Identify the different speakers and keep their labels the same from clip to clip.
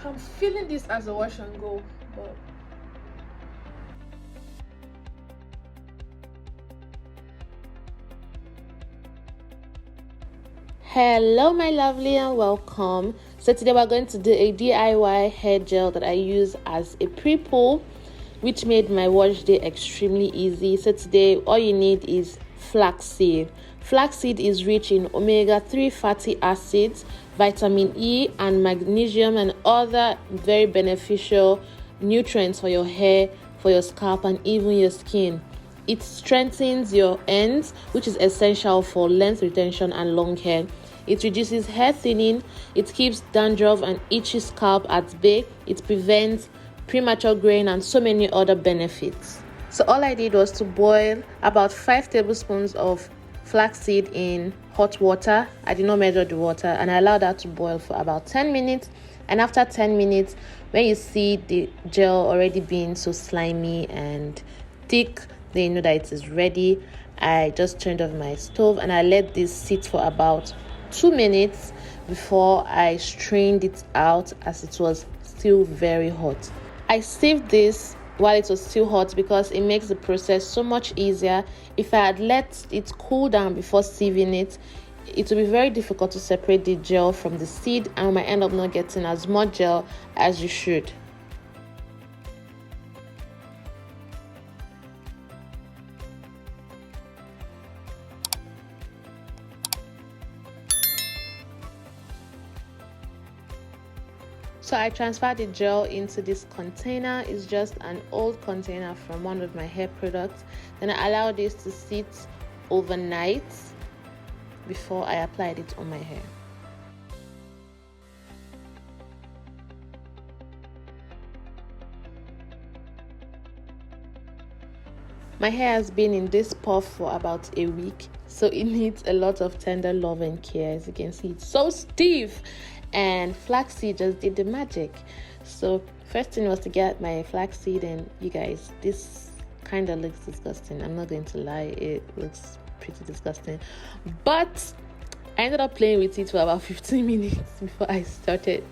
Speaker 1: I'm feeling this as a wash and go, but
Speaker 2: hello my lovely and welcome. So today we're going to do a DIY hair gel that I use as a pre-pull, which made my wash day extremely easy. So today all you need is flaxseed. Flaxseed is rich in omega-3 fatty acids, vitamin E and magnesium and other very beneficial nutrients for your hair, for your scalp and even your skin. It strengthens your ends, which is essential for length retention and long hair. It reduces hair thinning, it keeps dandruff and itchy scalp at bay, it prevents premature graying and so many other benefits. So all I did was to boil about 5 tablespoons of flaxseed in hot water. I did not measure the water and I allowed that to boil for about 10 minutes. And after 10 minutes, when you see the gel already being so slimy and thick, then you know that it is ready. I just turned off my stove and I let this sit for about 2 minutes before I strained it out, as it was still very hot. I saved this while it was still hot because it makes the process so much easier. If I had let it cool down before sieving it, it will be very difficult to separate the gel from the seed and we might end up not getting as much gel as you should. So I transferred the gel into this container. It's just an old container from one of my hair products. Then I allowed this to sit overnight before I applied it on my hair. My hair has been in this puff for about a week, so it needs a lot of tender love and care. As you can see, it's so stiff, and flaxseed just did the magic. So first thing was to get my flaxseed, and you guys, this kind of looks disgusting. I'm not going to lie, it looks pretty disgusting, but I ended up playing with it for about 15 minutes before I started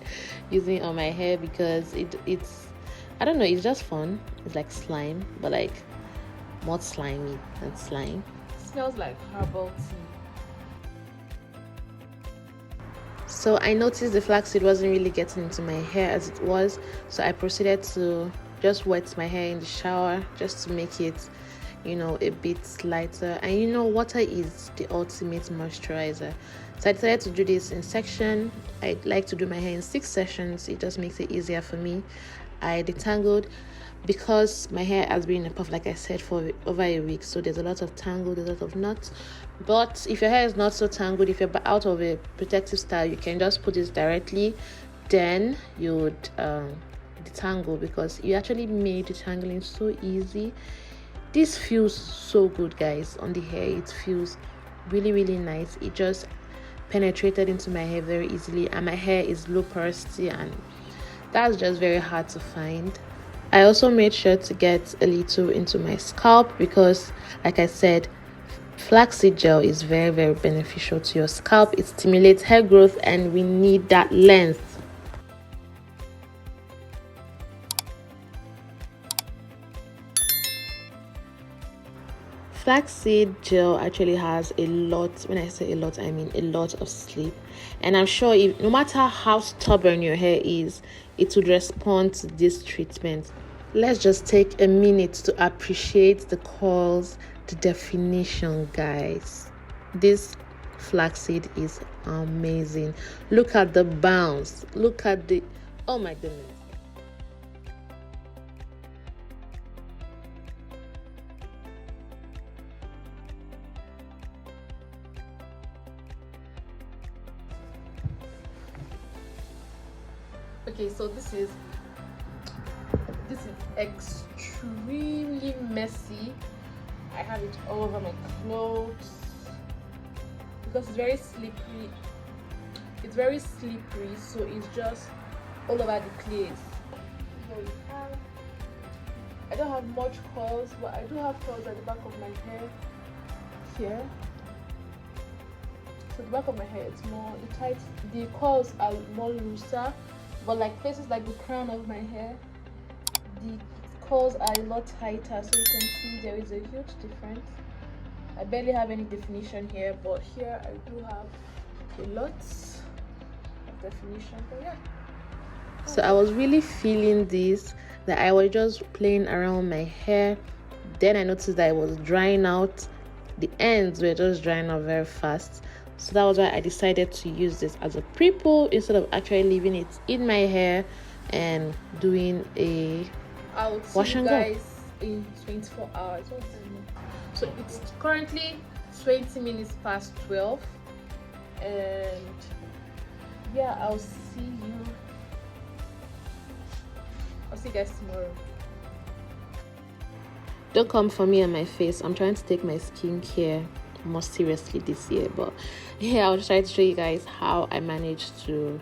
Speaker 2: using it on my hair because it's I don't know, it's just fun. It's like slime, but like more slimy than slime.
Speaker 1: it smells like herbal tea.
Speaker 2: So I noticed the flaxseed wasn't really getting into my hair as it was, so I proceeded to just wet my hair in the shower just to make it, a bit lighter. And water is the ultimate moisturizer, so I decided to do this in section. I like to do my hair in 6 sessions. It just makes it easier for me. I detangled because my hair has been in a puff, like I said, for over a week, so there's a lot of tangle, there's a lot of knots. But if your hair is not so tangled, if you're out of a protective style, you can just put this directly, then you would detangle, because you actually made detangling so easy. This feels so good, guys, on the hair. It feels really, really nice. It just penetrated into my hair very easily, and my hair is low porosity, and that's just very hard to find. I also made sure to get a little into my scalp because, like I said, flaxseed gel is very, very beneficial to your scalp. It stimulates hair growth and we need that length. Flaxseed gel actually has a lot, when I say a lot, I mean a lot of sleep. And I'm sure no matter how stubborn your hair is, it would respond to this treatment. Let's just take a minute to appreciate the curls, the definition, guys. This flaxseed is amazing. Look at the bounce. Look at the, oh my goodness.
Speaker 1: Okay, so this is extremely messy. I have it all over my clothes because it's very slippery. It's very slippery, so it's just all over the place. Here we have. I don't have much curls, but I do have curls at the back of my hair here. So the back of my hair, it's more the curls are more looser but like places like the crown of my hair, the curls are a lot tighter, so you can see there is a huge difference. I barely have any definition here, but here I do have a lot of definition. But yeah,
Speaker 2: so I was really feeling this, that I was just playing around my hair. Then I noticed that it was drying out. The ends were just drying out very fast. So that was why I decided to use this as a pre-pull instead of actually leaving it in my hair and doing a
Speaker 1: I'll
Speaker 2: wash
Speaker 1: see you
Speaker 2: and
Speaker 1: guys in 24 hours. So it's currently 20 minutes past 12, and yeah, I'll see you guys tomorrow.
Speaker 2: Don't come for me and my face. I'm trying to take my skincare more seriously this year, but yeah, I'll try to show you guys how I managed to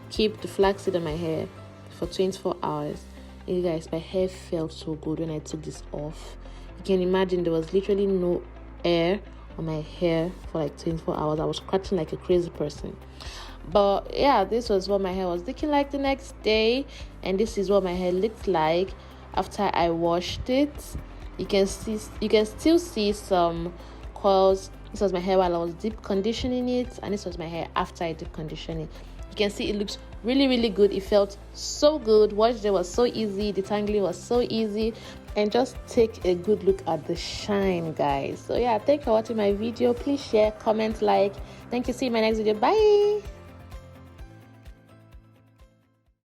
Speaker 2: keep the flaxseed on my hair for 24 hours. And you guys, my hair felt so good when I took this off. You can imagine there was literally no air on my hair for like 24 hours. I was scratching like a crazy person. But yeah, this was what my hair was looking like the next day, and this is what my hair looked like after I washed it. You can still see some coils. This was my hair while I was deep conditioning it, and this was my hair after I deep conditioned it. You can see it looks really, really good. It felt so good. Wash day was so easy, detangling was so easy, and just take a good look at the shine, guys. So yeah, thanks for watching my video. Please share, comment, like. Thank you. See you in my next video. Bye.